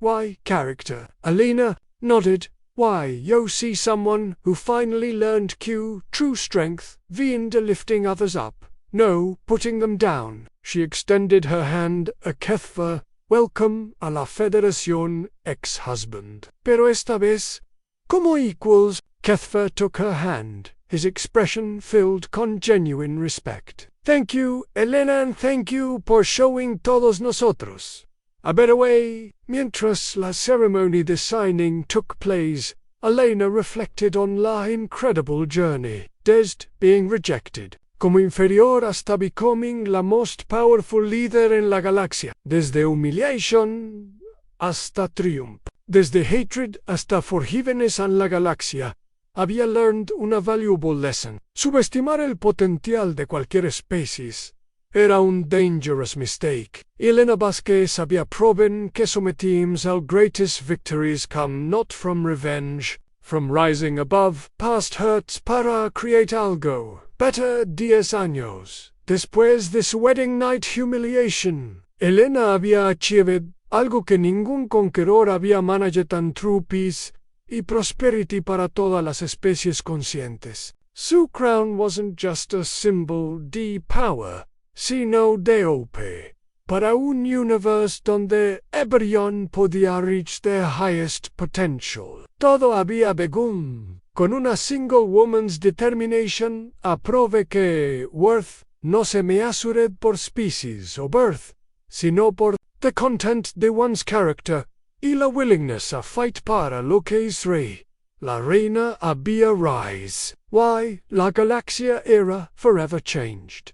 character. Elena nodded. You see someone who finally learned que true strength viene de lifting others up, no putting them down. She extended her hand a Kethvar. Welcome a la Federación, ex-husband. Pero esta vez, como equals, Kethvar took her hand, his expression filled con genuine respect. Thank you, Elena, and thank you por showing todos nosotros a better way. Mientras la ceremony de signing took place, Elena reflected on la incredible journey, desde being rejected como inferior hasta becoming la most powerful leader en la galaxia, desde humiliation hasta triumph, desde hatred hasta forgiveness en la galaxia. Había learned una valuable lesson. Subestimar el potencial de cualquier species era un dangerous mistake. Elena Vasquez había proven que sometimos al greatest victories come not from revenge, from rising above past hurts para create algo better 10 años. Después de su wedding night humiliation, Elena había achieved algo que ningún conqueror había managed and true peace y prosperity para todas las especies conscientes. Su crown wasn't just a symbol de power, sino de hope, para un universe donde everyone podía reach their highest potential. Todo había begun con una single woman's determination a prove que worth no se measured por species o birth, sino por the content de one's character y la willingness a fight para lo que es rey. La reina había rise. Why, la galaxia era forever changed.